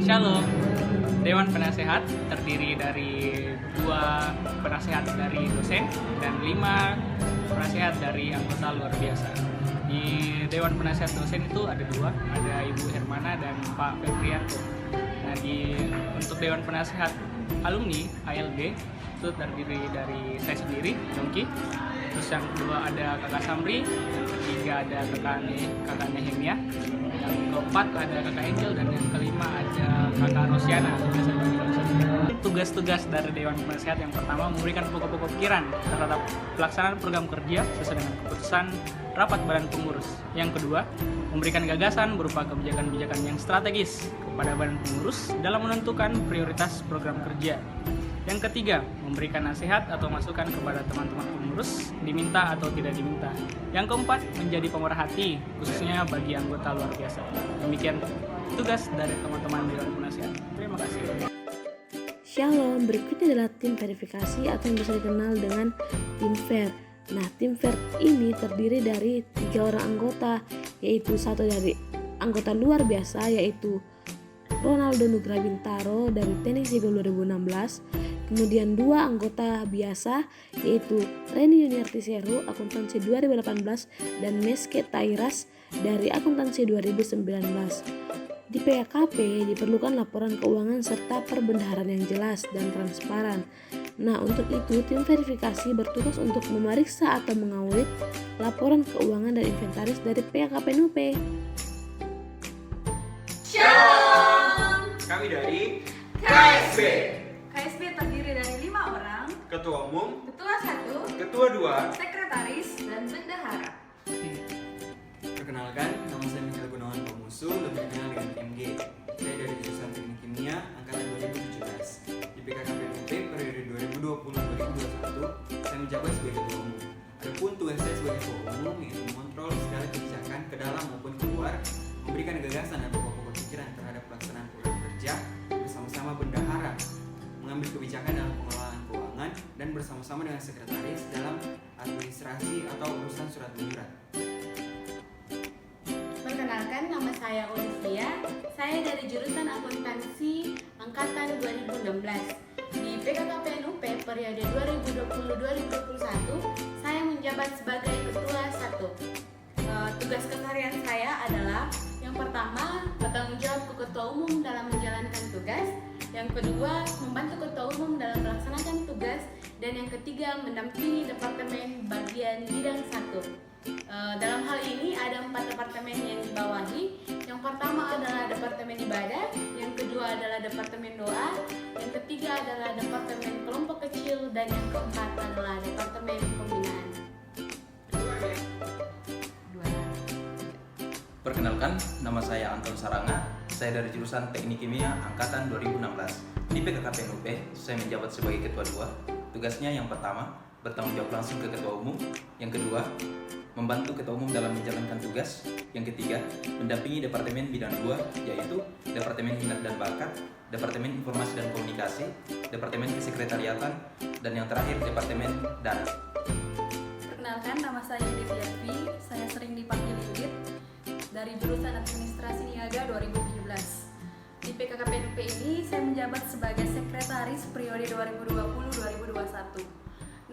Shalom. Dewan Penasehat terdiri dari 2 penasehat dari dosen dan 5 penasehat dari anggota luar biasa. Di Dewan Penasehat dosen itu ada 2, ada Ibu Hermana dan Pak Febrianto. Nah, untuk Dewan Penasehat alumni ALD itu terdiri dari saya sendiri, Yongki. Terus yang kedua ada Kakak Samri, yang ketiga ada Kakak Nehemia, yang keempat ada Kakak Angel, dan yang kelima ada Kakak Rosiana. Tugas-tugas dari Dewan Penasehat yang pertama memberikan pokok-pokok pikiran terhadap pelaksanaan program kerja sesuai dengan keputusan rapat badan pengurus. Yang kedua, memberikan gagasan berupa kebijakan-kebijakan yang strategis kepada badan pengurus dalam menentukan prioritas program kerja. Yang ketiga, memberikan nasihat atau masukan kepada teman-teman pengurus, diminta atau tidak diminta. Yang keempat, menjadi pemerhati, khususnya bagi anggota luar biasa. Demikian tugas dari teman-teman Dewan Penasehat. Terima kasih. Shalom, berikutnya adalah tim verifikasi atau yang bisa dikenal dengan tim ver. Nah, tim ver ini terdiri dari 3 orang anggota, yaitu 1 dari anggota luar biasa, yaitu Ronaldo Nugra Bintaro dari Teknik Sipil 2016, kemudian 2 anggota biasa, yaitu Reni Yuniarti Seru Akuntansi 2018 dan Meske Tairas dari Akuntansi 2019. Di PKKP diperlukan laporan keuangan serta perbendaharaan yang jelas dan transparan. Nah, untuk itu tim verifikasi bertugas untuk memeriksa atau mengaudit laporan keuangan dan inventaris dari PKKP NUP. Shalom. Kami dari KSB. KSB terdiri dari 5 orang, Ketua Umum, Ketua 1, Ketua 2. Sekretaris, dan Bendahara. Perkenalkan, nama saya Michael Gunawan Pamusu, lebih dikenal dengan MG. Saya dari jurusan Teknik Kimia Angkatan 2017. Di PKKP NUP periode 2020-2021, saya menjabat sebagai Ketua Umum. Adapun tugas saya sebagai Ketua Umum yaitu mengontrol segala kebijakan ke dalam maupun keluar, memberikan gagasan dan pokok-pokok pikiran terhadap pelaksanaan program kerja bersama-sama bendahara, mengambil kebijakan dalam pengelolaan keuangan, dan bersama-sama dengan sekretaris dalam administrasi atau urusan surat menyurat. Perkenalkan, nama saya Olivia. Saya dari jurusan Akuntansi Angkatan 2016. Di PKKP NUP periode 2020-2021, saya menjabat sebagai Ketua 1. Tugas keseharian saya adalah yang pertama, bertanggung jawab ke Ketua Umum dalam menjalankan tugas. Yang kedua, membantu Ketua Umum dalam melaksanakan tugas. Dan yang ketiga, mendampingi Departemen Bagian Bidang 1. Dalam hal ini ada 4 departemen yang dibawahi. Yang pertama adalah Departemen Ibadah, yang kedua adalah Departemen Doa, yang ketiga adalah Departemen Kelompok Kecil, dan yang keempat adalah Departemen Pembinaan. Perkenalkan, nama saya Anton Saranga. Saya dari jurusan Teknik Kimia Angkatan 2016. Di PKKP NUP, saya menjabat sebagai Ketua 2. Tugasnya yang pertama, bertanggung jawab langsung ke Ketua Umum. Yang kedua, membantu Ketua Umum dalam menjalankan tugas. Yang ketiga, mendampingi Departemen Bidang 2, yaitu Departemen Minat dan Bakat, Departemen Informasi dan Komunikasi, Departemen Kesekretariatan, dan yang terakhir Departemen Dana. Perkenalkan, nama saya Yudit Yarvi. Saya sering dipanggil Yudit dari jurusan Administrasi Niaga 2017. Di PKKP NUP ini saya menjabat sebagai sekretaris periode 2020-2021.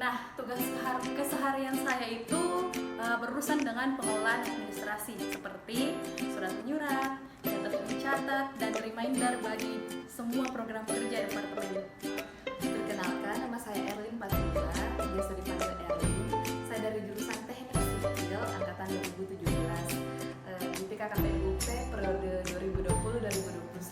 Nah, tugas keseharian saya itu berurusan dengan pengelolaan administrasi seperti surat menyurat, mencatat, dan reminder bagi semua program kerja departemen. Perkenalkan, nama saya Erlin Patria, biasa dipanggil Erlin. Saya dari jurusan Teknik Sipil Angkatan 2017. Di PKKP NUP periode 2020-2021,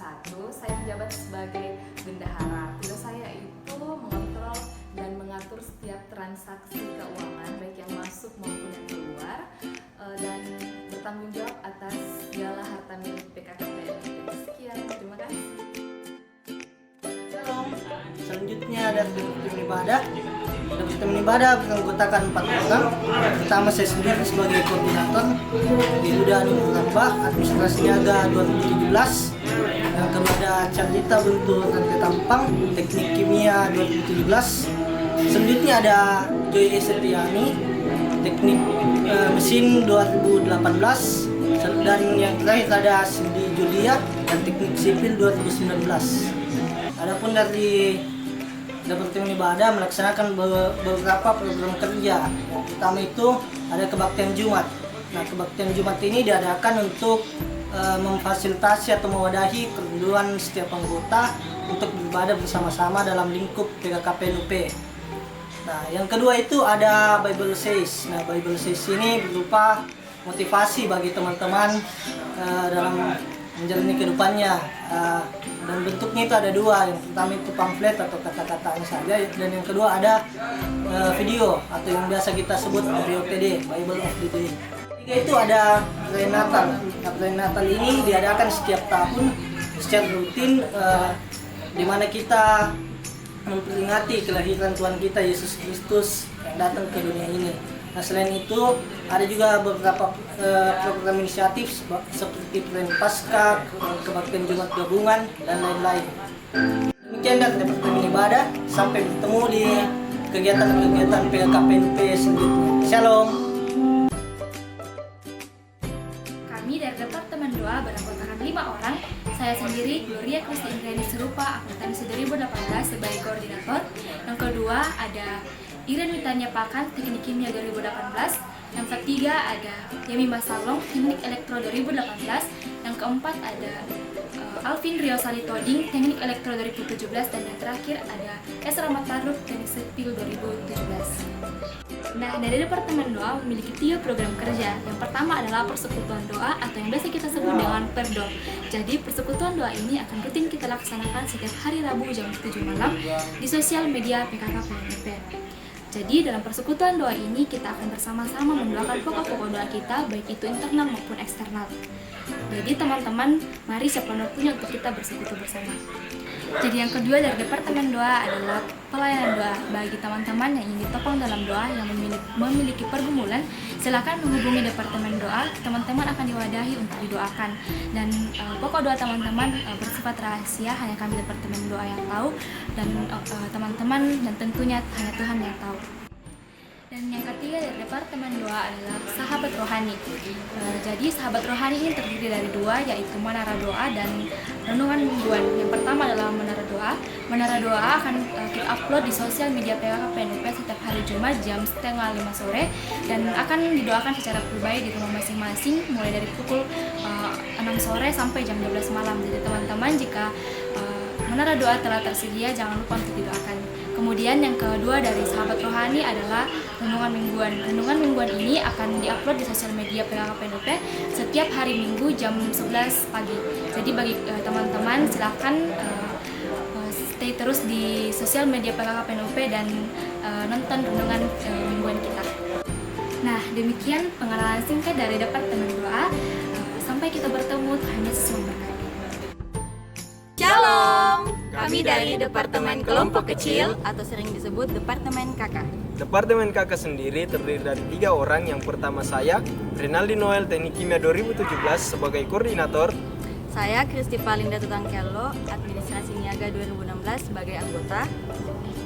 saya menjabat sebagai bendahara. Tugas saya itu mengontrol dan mengatur setiap transaksi keuangan baik yang masuk maupun yang keluar, dan bertanggung jawab atas segala harta milik PKKP. Sekian, terima kasih. Selanjutnya ada tim ibadah. Tim ibadah beranggotakan 4 orang. Pertama saya sendiri sebagai koordinator di Duda Nurhamba Administrasi Niaga 2017. Yang kedua ada Carlita Bentur Rantai Tampang Teknik Kimia 2017. Selanjutnya ada Joy Setiani Teknik Mesin 2018. Dan yang terakhir ada Cindy Julia dan Teknik Sipil 2019. Adapun dari Departemen Ibadah melaksanakan beberapa program kerja. Yang pertama itu ada kebaktian Jumat. Nah, kebaktian Jumat ini diadakan untuk memfasilitasi atau mewadahi kerinduan setiap anggota untuk beribadah bersama-sama dalam lingkup PKKP-NUP. Nah, yang kedua itu ada Bible Says. Nah, Bible Says ini berupa motivasi bagi teman-teman dalam menjalani kehidupannya. Dan bentuknya itu ada dua. Yang pertama itu pamflet atau kata-katanya saja, dan yang kedua ada video atau yang biasa kita sebut BOTD, Bible of the Day. Ketiga itu ada perayaan Natal. Nah, perayaan Natal ini diadakan setiap tahun secara rutin, di mana kita memperingati kelahiran Tuhan kita Yesus Kristus yang datang ke dunia ini. Nah, selain itu ada juga beberapa program inisiatif seperti perayaan Paskah, kebaktian Jumat gabungan, dan lain-lain. Demikian dari Departemen Ibadah, sampai bertemu di kegiatan-kegiatan PKKP-NUP selanjutnya. Shalom. Kami dari Departemen Doa beranggotakan 5 orang. Saya sendiri, Gloria Kristi Indrayani Serupa, akuntansi 2018 sebagai koordinator. Yang kedua ada Iren Witania Pakan, Teknik Kimia 2018. Yang ketiga ada Yemi Masalong, Teknik Elektro 2018. Yang keempat ada Alvin Rio Salitoding, Teknik Elektro 2017. Dan yang terakhir ada S. Rahmat Taruk, Teknik Sipil 2017. Nah, dari Departemen Doa memiliki 3 program kerja. Yang pertama adalah Persekutuan Doa atau yang biasa kita sebut dengan Perdo. Jadi, Persekutuan Doa ini akan rutin kita laksanakan setiap hari Rabu jam 7 malam di sosial media PKKP-NUP. Jadi, dalam Persekutuan Doa ini kita akan bersama-sama mendoakan pokok-pokok doa kita, baik itu internal maupun eksternal. Jadi, teman-teman, mari siapkan waktunya untuk kita bersekutu bersama. Jadi yang kedua dari Departemen Doa adalah pelayanan doa. Bagi teman-teman yang ingin ditopang dalam doa, yang memiliki pergumulan, silakan menghubungi Departemen Doa. Teman-teman akan diwadahi untuk didoakan. Dan pokok doa teman-teman bersifat rahasia, hanya kami Departemen Doa yang tahu, dan teman-teman dan tentunya hanya Tuhan yang tahu. Dan yang ketiga dari Departemen Doa adalah Sahabat Rohani. Jadi sahabat rohani ini terdiri dari 2, yaitu Menara Doa dan Renungan Mingguan. Yang pertama adalah Menara Doa. Menara Doa akan kita upload di sosial media PKKP-NUP setiap hari Jumat jam 4:30 sore dan akan didoakan secara pribadi di rumah masing-masing mulai dari pukul 6 sore sampai jam 12 malam. Jadi teman-teman, jika Menara Doa telah tersedia, jangan lupa untuk didoakan. Kemudian yang kedua dari Sahabat Rohani adalah Renungan Mingguan. Renungan Mingguan ini akan diupload di sosial media PKKP-NUP setiap hari Minggu jam 11 pagi. Jadi bagi teman-teman silakan stay terus di sosial media PKKP-NUP dan nonton Renungan Mingguan kita. Nah, demikian pengenalan singkat dari Departemen Doa. Sampai kita bertemu, Tuhan Yesus memberkati. Shalom. Kami dari Departemen Kelompok Kecil atau sering disebut Departemen KK. Departemen KK sendiri terdiri dari 3 orang. Yang pertama saya, Rinaldi Noel, Teknik Kimia 2017 sebagai koordinator. Saya Kristi Palinda Tutangkello, Administrasi Niaga 2016 sebagai anggota.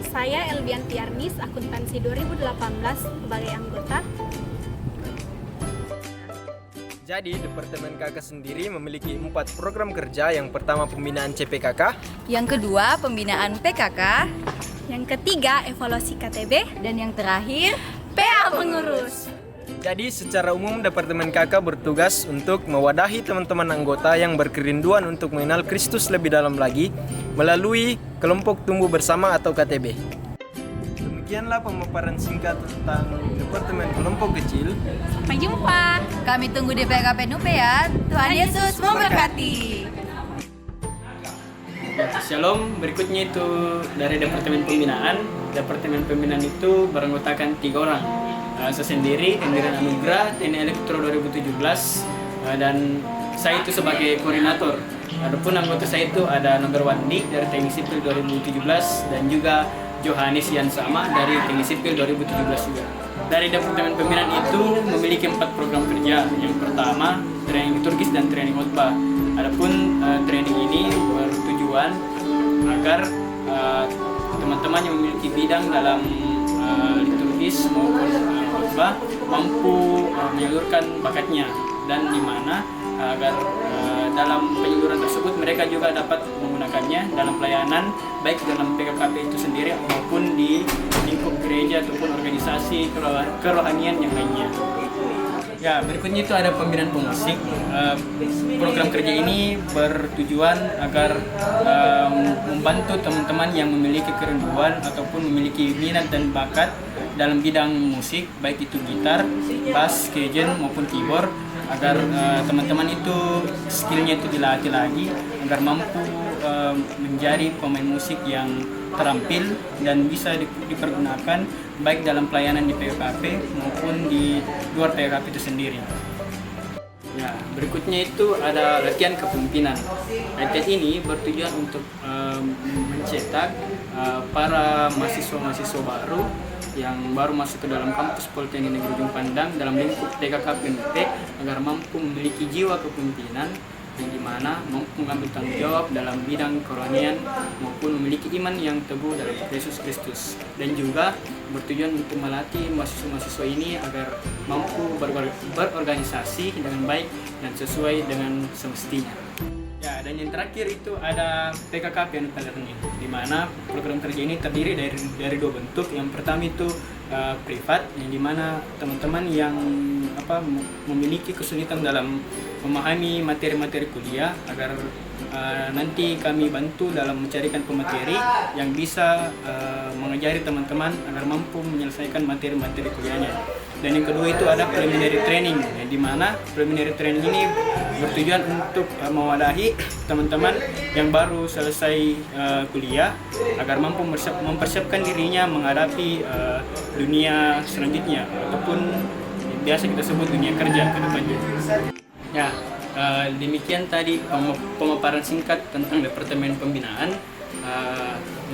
Saya Elbian Tiarnis, Akuntansi 2018 sebagai anggota. Jadi, Departemen KK sendiri memiliki 4 program kerja. Yang pertama pembinaan CPKK, Yang kedua pembinaan PKK. Yang ketiga evaluasi KTB. Dan yang terakhir PA Pengurus. Jadi secara umum Departemen KK bertugas untuk mewadahi teman-teman anggota yang berkerinduan untuk mengenal Kristus lebih dalam lagi melalui kelompok tumbuh bersama atau KTB. Demikianlah pemaparan singkat tentang Departemen Kelompok Kecil. Sampai jumpa. Kami tunggu di PKKP-NUP ya. Tuhan Yesus memberkati. Shalom, berikutnya itu dari Departemen Pembinaan. Departemen Pembinaan itu beranggotakan 3 orang. Saya sendiri, Hendrian Anugrah, Teknik Elektro 2017, dan saya itu sebagai koordinator. Adapun anggota saya itu ada Nogar Wandi dari Teknik Sipil 2017 dan juga Johannes Yansama dari Teknik Sipil 2017 juga. Dari Departemen Pembinaan itu memiliki 4 program kerja. Yang pertama, training liturgis dan training khotbah. Adapun training ini bertujuan agar teman-teman yang memiliki bidang dalam liturgis maupun khotbah mampu menyalurkan bakatnya, dan di mana agar dalam penyaluran tersebut mereka juga dapat menggunakannya dalam pelayanan baik dalam PKKP itu sendiri maupun di lingkup gereja ataupun organisasi kerohanian yang lainnya. Ya, berikutnya itu ada pembinaan pemusik. Program kerja ini bertujuan agar membantu teman-teman yang memiliki kerinduan ataupun memiliki minat dan bakat dalam bidang musik, baik itu gitar, bass, keyboard maupun keyboard, agar teman-teman itu skillnya itu dilatih lagi agar mampu menjadi pemain musik yang terampil dan bisa dipergunakan baik dalam pelayanan di PKKP maupun di luar PKKP itu sendiri. Ya, berikutnya itu ada latihan kepemimpinan. Latihan ini bertujuan untuk mencetak para mahasiswa-mahasiswa baru yang baru masuk ke dalam kampus Politeknik Negeri Ujung Pandang dalam lingkup PKKP NUP agar mampu memiliki jiwa kepemimpinan yang dimana mampu mengambil tanggung jawab dalam bidang kerohanian maupun memiliki iman yang teguh dalam Yesus Kristus, dan juga bertujuan untuk melatih mahasiswa-mahasiswa ini agar mampu berorganisasi dengan baik dan sesuai dengan semestinya. Ya, dan yang terakhir itu ada PKKP NUP Learning, di mana program kerja ini terdiri dari dua bentuk. Yang pertama itu privat, yang dimana teman-teman yang memiliki kesulitan dalam memahami materi-materi kuliah agar nanti kami bantu dalam mencarikan pemateri yang bisa mengajari teman-teman agar mampu menyelesaikan materi-materi kuliahnya. Dan yang kedua itu ada preliminary training, yang dimana preliminary training ini bertujuan untuk mewadahi teman-teman yang baru selesai kuliah agar mampu mempersiapkan dirinya menghadapi dunia selanjutnya ataupun biasa kita sebut dunia kerja ke depannya. Ya, demikian tadi pemaparan singkat tentang Departemen Pembinaan.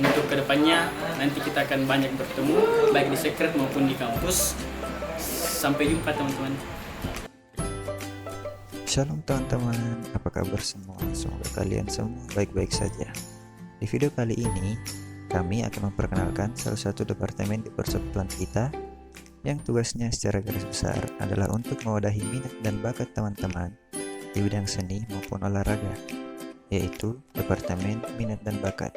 Untuk kedepannya nanti kita akan banyak bertemu baik di sekret maupun di kampus. Sampai jumpa teman-teman. Shalom teman-teman, apa kabar semua? Semoga kalian semua baik-baik saja. Di video kali ini, kami akan memperkenalkan salah satu departemen di persekutuan kita yang tugasnya secara garis besar adalah untuk mewadahi minat dan bakat teman-teman di bidang seni maupun olahraga, yaitu Departemen Minat dan Bakat.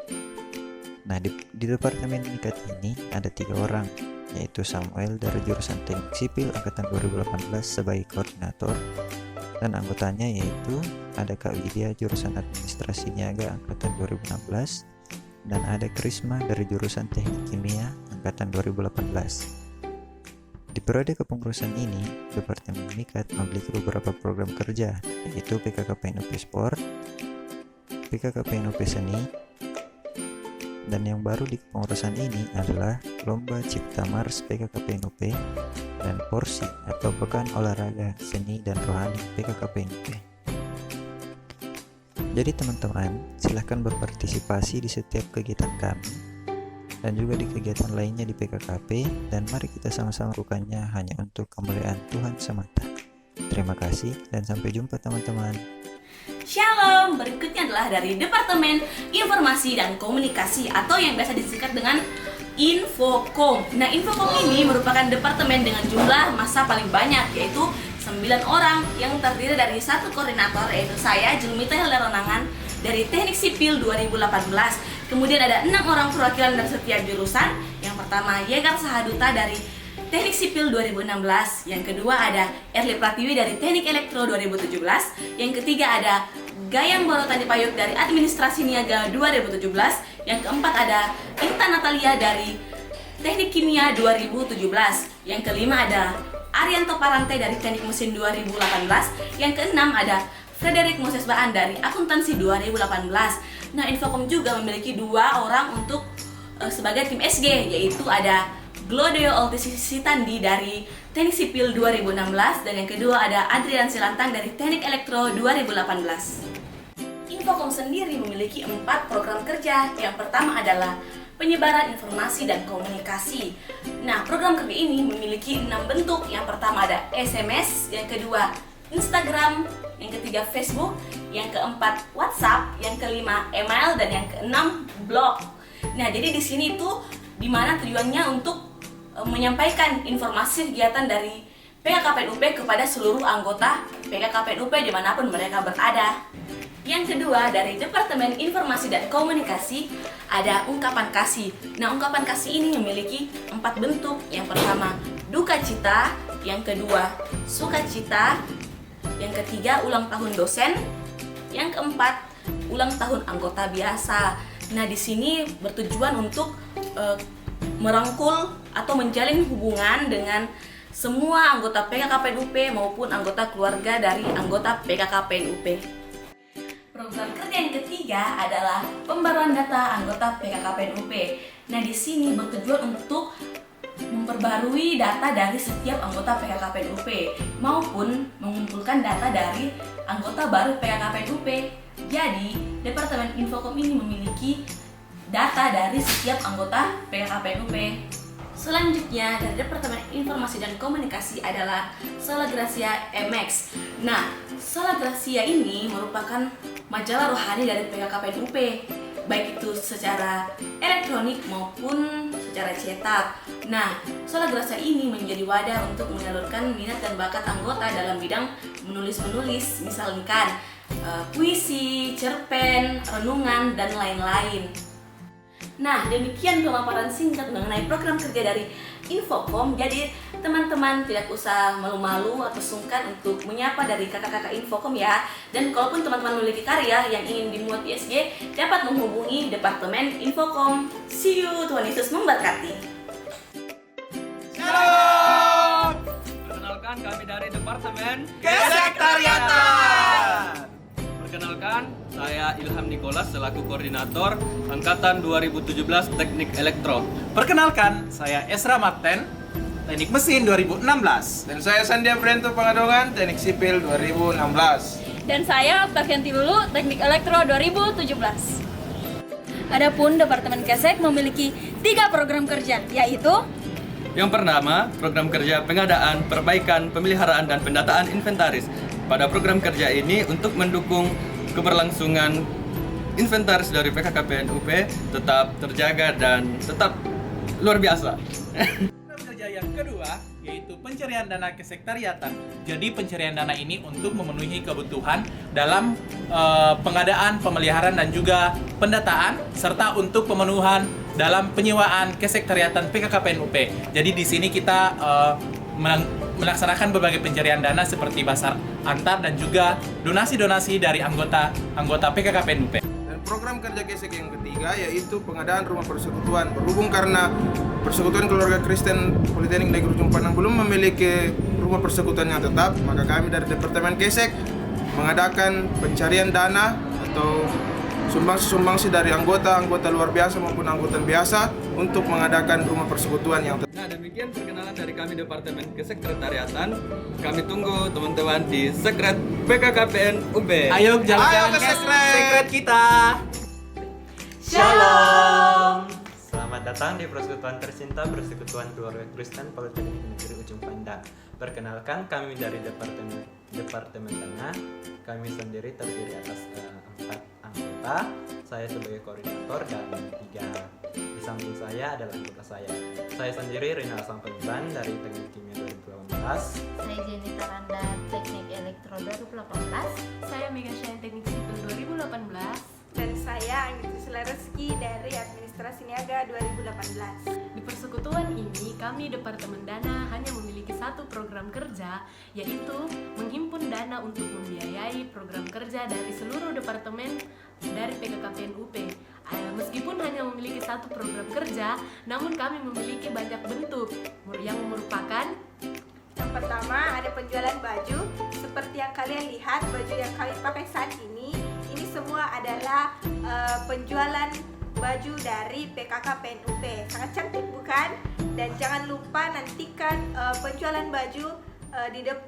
Nah, di Departemen Minat ini ada 3 orang, yaitu Samuel dari jurusan Teknik Sipil Angkatan 2018 sebagai koordinator, dan anggotanya yaitu ada Kak Widya jurusan Administrasi Niaga Angkatan 2016, dan ada Krisma dari jurusan Teknik Kimia Angkatan 2018. Di periode kepengurusan ini, Departemen Mikat memiliki beberapa program kerja, yaitu PKKP NUP Sport, PKKP NUP Seni, dan yang baru di kepengurusan ini adalah Lomba Cipta Mars PKKP NUP dan Porsi atau Pekan Olahraga Seni dan Rohani PKKP NUP. Jadi teman-teman, silahkan berpartisipasi di setiap kegiatan kami dan juga di kegiatan lainnya di PKKP, dan mari kita sama-sama lakukannya hanya untuk kemuliaan Tuhan semata. Terima kasih dan sampai jumpa teman-teman. Shalom, berikutnya adalah dari Departemen Informasi dan Komunikasi atau yang biasa disingkat dengan Infokom. Nah, Infokom ini merupakan departemen dengan jumlah massa paling banyak, yaitu 9 orang yang terdiri dari 1 koordinator, yaitu saya, Julmita Helderonangan dari Teknik Sipil 2018. Kemudian ada 6 orang perwakilan dari setiap jurusan. Yang pertama, Yegar Sahaduta dari Teknik Sipil 2016. Yang kedua ada Erli Pratiwi dari Teknik Elektro 2017. Yang ketiga ada Gayang Borotan Dipayuk dari Administrasi Niaga 2017. Yang keempat ada Intan Natalia dari Teknik Kimia 2017. Yang kelima ada Arianto Parante dari Teknik Mesin 2018. Yang keenam ada Frederick Moses Baan dari Akuntansi 2018. Nah, Infokom juga memiliki 2 orang untuk sebagai tim SG, yaitu ada Glodio Oltisi Sitandi dari Teknik Sipil 2016, dan yang kedua ada Adrian Silantang dari Teknik Elektro 2018. Infokom sendiri memiliki 4 program kerja. Yang pertama adalah penyebaran informasi dan komunikasi. Nah, program kerja ini memiliki 6 bentuk. Yang pertama ada SMS, yang kedua Instagram, yang ketiga Facebook, yang keempat WhatsApp, yang kelima email, dan yang keenam blog. Nah, jadi di sini itu dimana tujuannya untuk menyampaikan informasi kegiatan dari PKKPN UP kepada seluruh anggota PKKPN UP dimanapun mereka berada. Yang kedua, dari Departemen Informasi dan Komunikasi ada ungkapan kasih. Nah, ungkapan kasih ini memiliki 4 bentuk. Yang pertama, duka cita. Yang kedua, sukacita. Yang ketiga, ulang tahun dosen. Yang keempat, ulang tahun anggota biasa. Nah, di sini bertujuan untuk merangkul atau menjalin hubungan dengan semua anggota PKKPN UP maupun anggota keluarga dari anggota PKKPN UP. Program kerja yang ketiga adalah pembaruan data anggota PKKPN UP. Nah, di sini bertujuan untuk memperbarui data dari setiap anggota PKKPN UP maupun mengumpulkan data dari anggota baru PKKPN UP. Jadi, Departemen Infokom ini memiliki data dari setiap anggota PKKPN UP. Selanjutnya, dari Departemen Informasi dan Komunikasi adalah Sola Gracia MX. Nah, Sola Gracia ini merupakan majalah rohani dari PKKPN UP, baik itu secara elektronik maupun secara cetak. Nah, Sola Gracia ini menjadi wadah untuk menyalurkan minat dan bakat anggota dalam bidang menulis-menulis, misalkan puisi, cerpen, renungan, dan lain-lain. Nah, demikian pemaparan singkat mengenai program kerja dari Infokom. Jadi, teman-teman tidak usah malu-malu atau sungkan untuk menyapa dari kakak-kakak Infokom ya. Dan kalaupun teman-teman memiliki karya yang ingin dimuat di SG, dapat menghubungi Departemen Infokom. See you, Tuhan Yesus memberkati. Shalom! Perkenalkan, kami dari Departemen Kesekretariatan. Perkenalkan, saya Ilham Nikolas selaku koordinator Angkatan 2017 Teknik Elektro. Perkenalkan, saya Esra Marten, Teknik Mesin 2016. Dan saya Sandia Brento Pangadongan, Teknik Sipil 2016. Dan saya Oktavianti Lulu, Teknik Elektro 2017. Adapun Departemen Kesek memiliki 3 program kerja, yaitu Yang pertama, program kerja pengadaan, perbaikan, pemeliharaan, dan pendataan inventaris. Pada program kerja ini untuk mendukung keberlangsungan inventaris dari PKKPN UP tetap terjaga dan tetap luar biasa. Program kerja yang kedua yaitu pencarian dana kesekretariatan. Jadi pencarian dana ini untuk memenuhi kebutuhan dalam pengadaan, pemeliharaan, dan juga pendataan serta untuk pemenuhan dalam penyewaan kesekretariatan PKKPN UP. Jadi di sini kita melaksanakan berbagai pencarian dana seperti basar antar dan juga donasi-donasi dari anggota PKKPN UP. Dan program kerja Kesek yang ketiga yaitu pengadaan rumah persekutuan. Berhubung karena Persekutuan Keluarga Kristen Politeknik Negeri Ujung Pandang belum memiliki rumah persekutuan yang tetap, maka kami dari Departemen Kesek mengadakan pencarian dana atau sumbangsi dari anggota luar biasa maupun anggota biasa untuk mengadakan rumah persekutuan yang tetap. Nah, demikian perkenalan dari kami Departemen Kesekretariatan. Kami tunggu teman-teman di Sekret PKKPN UB. Ayo jalan-jalan ke sekret kita. Shalom. Selamat datang di Persekutuan Tercinta Persekutuan Keluarga Kristen Politeknik Negeri Ujung Pandang. Perkenalkan, kami dari Departemen Tengah. Kami sendiri terdiri atas 4 anggota. Saya sebagai koordinator dan 3 di samping saya adalah anggota saya. Saya sendiri Rina Sangpeliban dari Teknik Kimia 2018. Saya Jenita Randa Teknik Elektro 2018. Saya Mega Shine Teknik Sipil 2018. Dan saya Anggit Reski dari Administrasi Niaga 2018. Di persekutuan ini, kami Departemen Dana hanya memiliki 1 program kerja, yaitu menghimpun dana untuk membiayai program kerja dari seluruh departemen dari PKKPN UP. Meskipun hanya memiliki 1 program kerja, namun kami memiliki banyak bentuk yang merupakan yang pertama ada penjualan baju, seperti yang kalian lihat baju yang kalian pakai saat ini semua adalah penjualan baju dari PKKPN UP. Sangat cantik bukan? Dan jangan lupa nantikan penjualan baju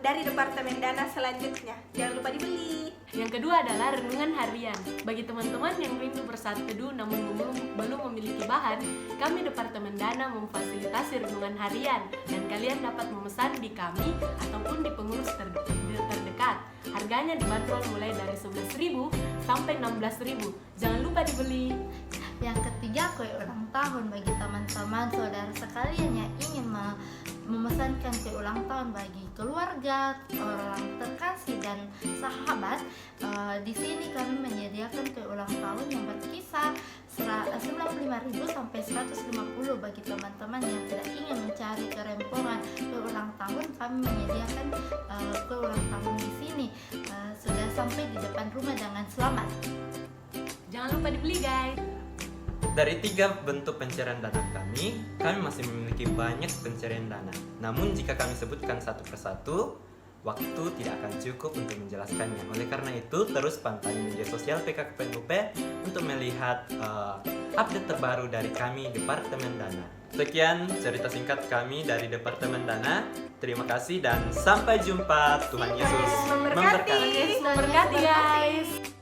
dari Departemen Dana selanjutnya. Jangan lupa dibeli. Yang kedua adalah renungan harian. Bagi teman-teman yang rindu bersaat teduh namun belum memiliki bahan, kami Departemen Dana memfasilitasi renungan harian dan kalian dapat memesan di kami ataupun di pengurus terdekat. Harganya dibanderol mulai dari 11.000 sampai 16.000. Jangan lupa dibeli. Yang ketiga, kue ulang tahun bagi teman-teman saudara sekalian yang ingin memesankan kue ulang tahun bagi keluarga, orang terkasih dan sahabat. Di sini kami menyediakan kue ulang tahun yang berkisar 95.000 sampai 150 bagi teman-teman yang tidak ingin mencari kerempongan kue ulang tahun. Kami menyediakan kue ulang tahun di sini sudah sampai di depan rumah dengan selamat. Jangan lupa dibeli guys. Dari 3 bentuk pencairan dana kami masih memiliki banyak pencairan dana. Namun jika kami sebutkan satu persatu, waktu tidak akan cukup untuk menjelaskannya. Oleh karena itu, terus pantengin media sosial PKKPN UP untuk melihat update terbaru dari kami Departemen Dana. Sekian cerita singkat kami dari Departemen Dana. Terima kasih dan sampai jumpa. Tuhan Yesus memberkati. Memberkati guys.